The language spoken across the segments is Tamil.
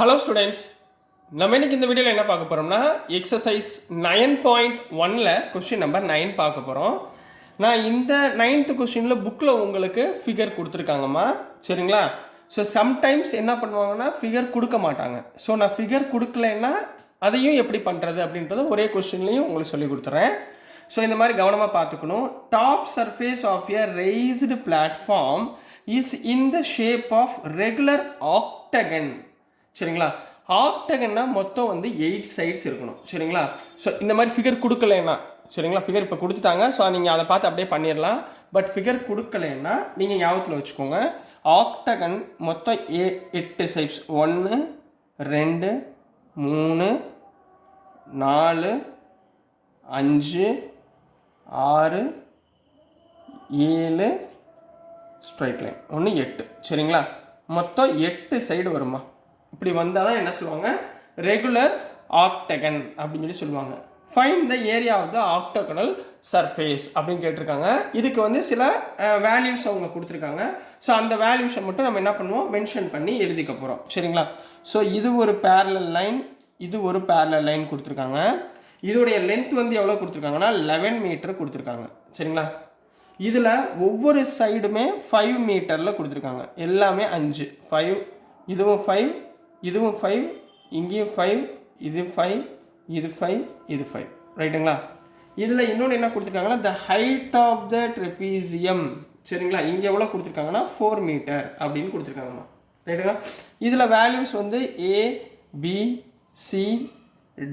ஹலோ ஸ்டூடெண்ட்ஸ், நம்ம இன்னைக்கு இந்த வீடியோவில் என்ன பார்க்க போகிறோம்னா எக்ஸசைஸ் 9.1ல் கொஸ்டின் நம்பர் 9 பார்க்க போகிறோம். நான் இந்த 9th கொஸ்டினில் புக்கில் உங்களுக்கு ஃபிகர் கொடுத்துருக்காங்கம்மா, சரிங்களா? ஸோ சம்டைம்ஸ் என்ன பண்ணுவாங்கன்னா ஃபிகர் கொடுக்க மாட்டாங்க. ஸோ நான் ஃபிகர் கொடுக்கலன்னா அதையும் எப்படி பண்ணுறது அப்படின்றத ஒரே கொஸ்டின்லையும் உங்களுக்கு சொல்லி கொடுத்துட்றேன். ஸோ இந்த மாதிரி கவனமாக பார்த்துக்கணும். Top surface of a raised platform is in the shape of regular octagon. சரிங்களா? ஆக்டகன்னா மொத்தம் வந்து 8 சைட்ஸ் இருக்கணும். சரிங்களா? ஸோ இந்த மாதிரி ஃபிகர் கொடுக்கலன்னா, சரிங்களா, ஃபிகர் இப்போ கொடுத்துட்டாங்க. ஸோ நீங்கள் அதை பார்த்து அப்படியே பண்ணிடலாம். பட் ஃபிகர் கொடுக்கலன்னா நீங்கள் ஞாபகத்தில் வச்சுக்கோங்க, ஆக்டகன் மொத்தம் 8 சைட்ஸ். 1 2 3 4 5 6 7 straight line 1 8. சரிங்களா? மொத்தம் 8 சைடு வருமா. இப்படி வந்தால் தான் என்ன சொல்லுவாங்க, ரெகுலர் ஆக்டகன் அப்படின்னு சொல்லுவாங்க. Find the area of the octagonal surface அப்படின்னு கேட்டிருக்காங்க. இதுக்கு வந்து சில வேல்யூஸ் அவங்க கொடுத்துருக்காங்க. ஸோ அந்த வேல்யூஸை மட்டும் நம்ம என்ன பண்ணுவோம், மென்ஷன் பண்ணி எழுதிக்க போகிறோம். சரிங்களா? ஸோ இது ஒரு பேரலல் லைன், இது ஒரு பேரலல் லைன் கொடுத்துருக்காங்க. இதோடைய லென்த் வந்து எவ்வளோ கொடுத்துருக்காங்கன்னா 11 மீட்டர் கொடுத்துருக்காங்க. சரிங்களா? இதில் ஒவ்வொரு சைடுமே 5 மீட்டரில் கொடுத்துருக்காங்க. எல்லாமே 5, 5, இதுவும் 5, இதுவும் 5, இங்கேயும் 5, இது 5, இது 5, இது 5. ரைட்டுங்களா? இதில் இன்னொன்று என்ன கொடுத்துருக்காங்கன்னா the height of the trapezium. சரிங்களா? இங்கே எவ்வளோ கொடுத்துருக்காங்கன்னா 4 மீட்டர் அப்படின்னு கொடுத்துருக்காங்கம்மா. ரைட்டுங்களா? இதில் வேல்யூஸ் வந்து A, B, C,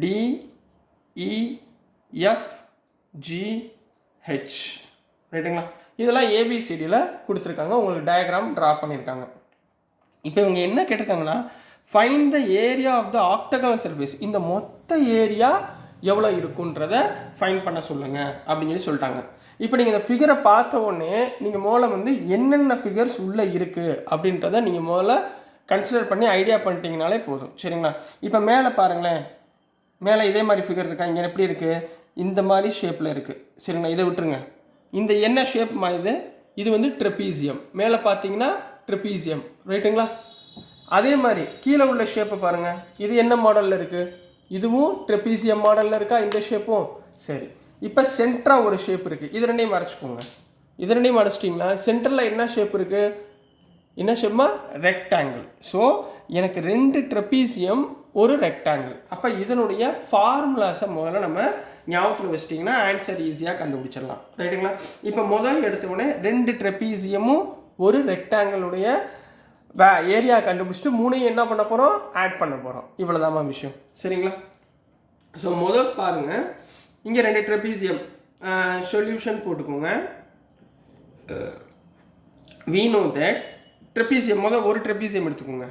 D, E, F, G, H. ரைட்டுங்களா? இதெல்லாம் ABCDயில் கொடுத்துருக்காங்க. உங்களுக்கு டயக்ராம் ட்ரா பண்ணியிருக்காங்க. இப்போ இவங்க என்ன கேட்டிருக்காங்கன்னா find the area of the octagonal surface. இந்த மொத்த ஏரியா எவ்வளோ இருக்குன்றதை ஃபைண்ட் பண்ண சொல்லுங்கள் அப்படின்னு சொல்லிட்டாங்க. இப்போ நீங்கள் இந்த ஃபிகரை பார்த்த உடனே நீங்கள் முதல்ல வந்து என்னென்ன ஃபிகர்ஸ் உள்ளே இருக்குது அப்படின்றத நீங்கள் முதல்ல கன்சிடர் பண்ணி ஐடியா பண்ணிட்டீங்கனாலே போதும். சரிங்களா? இப்போ மேலே பாருங்களேன், மேலே இதே மாதிரி ஃபிகர் இருக்கா? இங்கே எப்படி இருக்குது? இந்த மாதிரி ஷேப்பில் இருக்குது. சரிங்களா? இதை விட்டுருங்க. இந்த என்ன ஷேப் மாதிரி இது வந்து ட்ரெபீசியம். மேலே பார்த்தீங்கன்னா ட்ரெபீசியம். ரைட்டுங்களா? அதே மாதிரி கீழே உள்ள ஷேப்பை பாருங்கள். இது என்ன மாடலில் இருக்குது? இதுவும் ட்ரெபீசியம் மாடலில் இருக்கா இந்த ஷேப்பும்? சரி. இப்போ சென்டராக ஒரு ஷேப் இருக்குது. இது ரெண்டையும் மறைச்சிக்கோங்க. இது ரெண்டையும் மறைச்சிட்டிங்கன்னா சென்டரில் என்ன ஷேப் இருக்குது? என்ன ஷேப்மா? ரெக்டாங்கிள். ஸோ எனக்கு 2 ட்ரெபீசியம் ஒரு ரெக்டாங்கிள். அப்போ இதனுடைய ஃபார்முலாஸை முதல்ல நம்ம ஞாபகத்தில் வச்சிட்டிங்கன்னா ஆன்சர் ஈஸியாக கண்டுபிடிச்சிடலாம். ரைட்டுங்களா? இப்போ முதல் எடுத்தோடனே 2 ட்ரெபீசியமும் ஒரு ரெக்டாங்கிளுடைய ஏரியா கண்டுபிடிச்சிட்டு 3 என்ன பண்ண போகிறோம், ஆட் பண்ண போகிறோம். இவ்வளோதாம்மா விஷயம். சரிங்களா? ஸோ முதல் பாருங்கள், இங்கே 2 ட்ரெபீசியம் சொல்யூஷன் போட்டுக்கோங்க. we know that ட்ரெபீசியம் முதல் ஒரு ட்ரெபீசியம் எடுத்துக்கோங்க.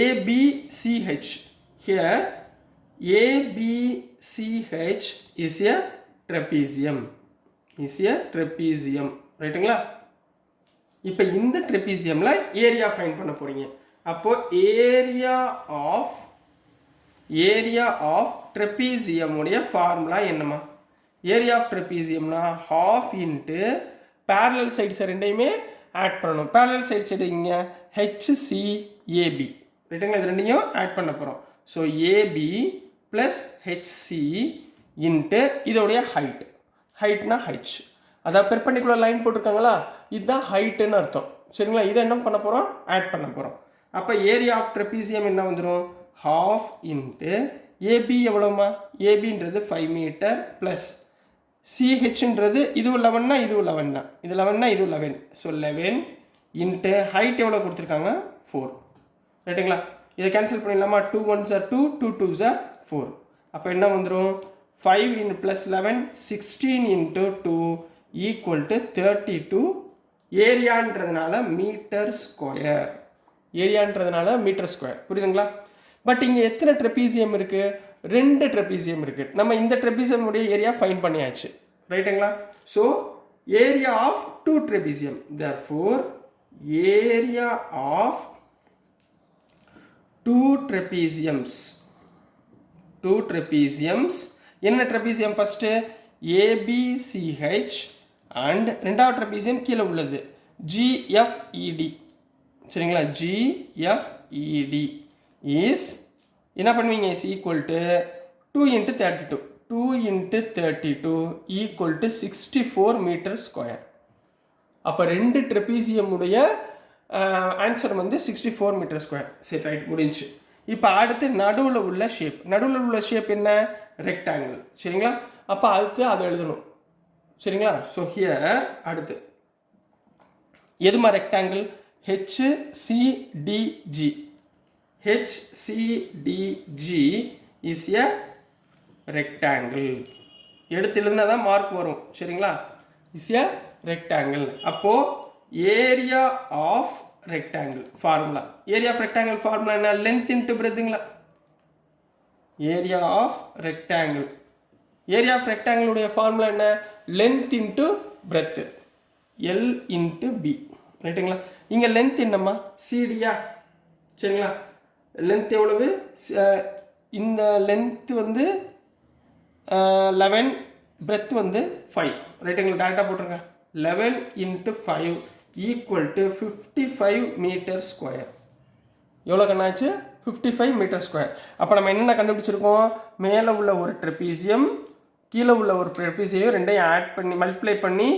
ABCH. here ABCH is a trapezium. ரைட்டுங்களா? இப்போ இந்த ட்ரெபீசியமில் ஏரியா ஃபைண்ட் பண்ண போகிறீங்க. அப்போது ஏரியா ஆஃப் ட்ரெபீசியமுடைய ஃபார்முலா என்னம்மா? ஏரியா ஆஃப் ட்ரெபீசியம்னா ½ இன்ட்டு பேரலல் சைட்ஸை ரெண்டையுமே ஆட் பண்ணணும். பேரலல் சைட்ஸ் எடுங்க, HCAB. ரைட்டுங்களா? இது ரெண்டையும் ஆட் பண்ண போகிறோம். So AB plus HC into இதோடைய ஹைட்னா H. அதாவது பெர்பெண்டிகுலர் லைன் போட்டிருக்காங்களா, இதுதான் ஹைட்டுன்னு அர்த்தம். சரிங்களா? இதை என்ன பண்ண போகிறோம், ஆட் பண்ண போகிறோம். அப்போ ஏரியா ஆஃப் ட்ரெபீசியம் என்ன வந்துடும், ½ இன்ட்டு ஏபி எவ்வளோமா? ஏபின்றது 5 மீட்டர் ப்ளஸ் சிஹெச்ன்றது இதுவும் 11னா இதுவும் 11 தான், இது 11னா இது 11. ஸோ 11 இன்ட்டு ஹைட் எவ்வளோ கொடுத்துருக்காங்க, 4. ரைட்டுங்களா? இதை கேன்சல் பண்ணிடலாமா? 2 1s are 2, 2 2s are 4. அப்போ என்ன வந்துடும், 5 இன் ப்ளஸ் 11 16 இன்ட்டு 2 ஈக்குவல் டு 32. ஏரியான்றதுனால மீட்டர் ஸ்கொயர். புரியுதுங்களா? பட் இங்கே எத்தனை ட்ரெபீசியம் இருக்குது? 2 ட்ரெபீசியம் இருக்குது. நம்ம இந்த ட்ரெபீசியமுடைய ஏரியா ஃபைண்ட் பண்ணியாச்சு. ரைட்டுங்களா? So area of 2 trapezium. therefore area of 2 trapeziums. என்ன ட்ரெபீசியம்? ஃபஸ்ட்டு ABCH அண்ட் ரெண்டாவது ட்ரெபீசியம் கீழே உள்ளது GFED. சரிங்களா, GFED இஸ் என்ன பண்ணுவீங்க, is equal to 2 × 32, 2 × 32 equal to 64 metre square. அப்போ ரெண்டு ட்ரெபீசியம் உடைய ஆன்சர் வந்து 64 மீட்டர் ஸ்கொயர். சரி, ரைட், முடிஞ்சு. இப்போ அடுத்து நடுவில் உள்ள ஷேப் என்ன, ரெக்டாங்கிள். சரிங்களா, அப்போ அடுத்து அதை எழுதணும். சரிங்களா, ஸோ ஹியர் அடுத்து எதுமா rectangle, HCDG. HCDG is a rectangle. எடுத்து எழுதுனா தான் மார்க் வரும். சரிங்களா, இஸ் எ ரெக்டாங்கிள். அப்போது area of rectangle formula, area of rectangle formula என்ன, லென்த் இன்ட்டு பிரெத்துங்களா. Area of rectangle, area of ரெக்டாங்கிளுடைய ஃபார்முலா என்ன, length into breadth, L × B. ரைட்டுங்களா, இங்கே லென்த் என்னம்மா, சிடியா. சரிங்களா, லென்த் எவ்வளவு, இந்த லென்த் வந்து 11, பிரெத் வந்து 5. ரைட்டுங்களா, டேரெக்டாக போட்டுருங்க. 11 × 5 ஈக்குவல் டு 55 மீட்டர் ஸ்கொயர். எவ்வளோ கண்ணாச்சு, 55 மீட்டர் ஸ்கொயர். அப்போ நம்ம என்னென்ன கண்டுபிடிச்சிருக்கோம், மேலே உள்ள ஒரு ட்ரெபீசியம், கீழே உள்ள ஒரு ட்ரெபீசியம், ரெண்டையும் ஆட் பண்ணி மல்டிப்ளை பண்ணி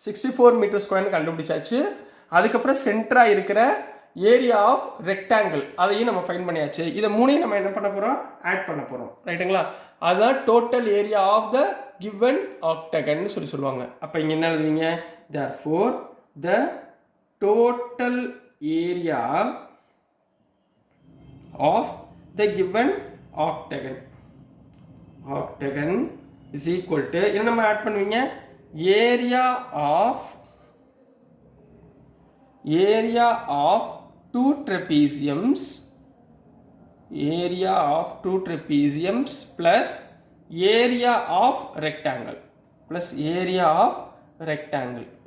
64 மீட்டர் ஸ்கொயர்னு கண்டுபிடிச்சாச்சு. அதுக்கப்புறம் சென்டராக இருக்கிற ஏரியா ஆஃப் ரெக்டாங்கிள் அதையும் நம்ம ஃபைண்ட் பண்ணியாச்சு. இதை மூணையும் நம்ம என்ன பண்ண போகிறோம், ஆட் பண்ண போகிறோம். ரைட்டுங்களா, அதுதான் total area of the given octagon சொல்லுவாங்க. அப்போ இங்கே என்ன எழுதுவீங்க, therefore the total area of the given octagon is equal to என்ன நம்ம ஆட் பண்ணுவீங்க, area of two trapeziums plus area of rectangle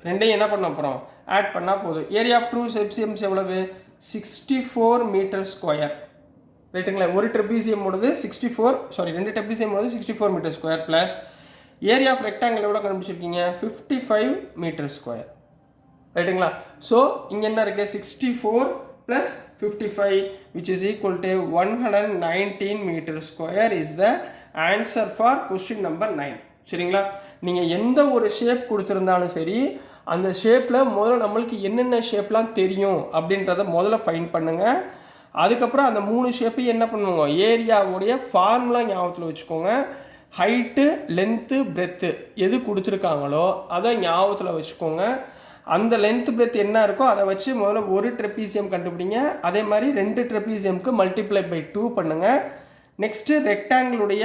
ரெண்டையும் என்ன பண்ண போகிறோம், ஆட் பண்ணால் போதும். ஏரியா ஆஃப் டூ ட்ரெபீசியம்ஸ் எவ்வளவு, 64 மீட்டர் ஸ்கொயர். ரைட்டுங்களா, ஒரு ட்ரெபீசியமோடது 64, ரெண்டு ட்ரெபீசியமோடது 64 metre square plus area of rectangle எவ்வளோ கண்டுபிடிச்சிருக்கீங்க, 55 மீட்டர் ஸ்கொயர். ரைட்டுங்களா, ஸோ இங்கே என்ன இருக்குது, 64 + 55 which is equal to 119 meter square is the answer for question number 9. சரிங்களா, நீங்கள் எந்த ஒரு ஷேப் கொடுத்துருந்தாலும் சரி, அந்த ஷேப்பில் முதல்ல நம்மளுக்கு என்னென்ன ஷேப்லாம் தெரியும் அப்படின்றத முதல்ல ஃபைண்ட் பண்ணுங்கள். அதுக்கப்புறம் அந்த 3 ஷேப்பையும் என்ன பண்ணுவோங்க, ஏரியாவுடைய ஃபார்முலா ஞாபகத்தில் வச்சுக்கோங்க. ஹைட்டு, லென்த்து, பிரெத்து எது கொடுத்துருக்காங்களோ அதை ஞாபகத்தில் வச்சுக்கோங்க. அந்த லென்த் பிரெத் என்ன இருக்கோ அதை வச்சு முதல்ல ஒரு ட்ரெபீசியம் கண்டுபிடிங்க. அதே மாதிரி 2 ட்ரெபீசியம்க்கு மல்டிப்ளை பை 2 பண்ணுங்கள். நெக்ஸ்ட்டு ரெக்டாங்கிளுடைய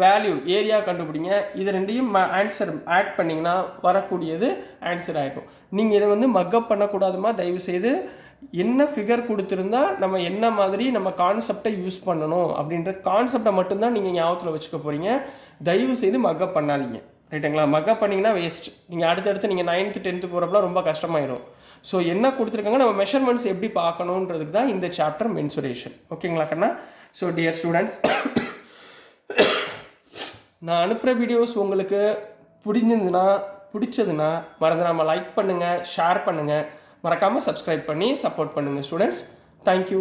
வேல்யூ ஏரியா கண்டுபிடிங்க. இது ரெண்டையும் ஆன்சர் ஆட் பண்ணிங்கன்னா வரக்கூடியது ஆன்சர் ஆகிடும். நீங்கள் இதை வந்து மக்கப் பண்ணக்கூடாதுமா, தயவுசெய்து. என்ன ஃபிகர் கொடுத்துருந்தா நம்ம என்ன மாதிரி நம்ம கான்செப்டை யூஸ் பண்ணணும் அப்படின்ற கான்செப்டை மட்டும்தான் நீங்கள் ஞாபகத்தில் வச்சுக்க போகிறீங்க. தயவுசெய்து மக்கப் பண்ணாதீங்க. ரைட்டுங்களா, மக்கப் பண்ணிங்கன்னா வேஸ்ட். நீங்கள் அடுத்தடுத்து நீங்கள் 9th 10th போகிறப்பலாம் ரொம்ப கஷ்டமாயிடும். ஸோ என்ன கொடுத்துருக்காங்க, நம்ம மெஷர்மெண்ட்ஸ் எப்படி பார்க்கணுன்றதுக்கு தான் இந்த சாப்டர் மென்சுரேஷன். ஓகேங்களா கண்ணா? ஸோ டியர் ஸ்டூடெண்ட்ஸ், நான் அனுப்புகிற வீடியோஸ் உங்களுக்கு பிடிச்சதுன்னா மறந்துடாமல் லைக் பண்ணுங்கள், ஷேர் பண்ணுங்கள், மறக்காமல் சப்ஸ்கிரைப் பண்ணி சப்போர்ட் பண்ணுங்கள் ஸ்டூடெண்ட்ஸ். தேங்க்யூ.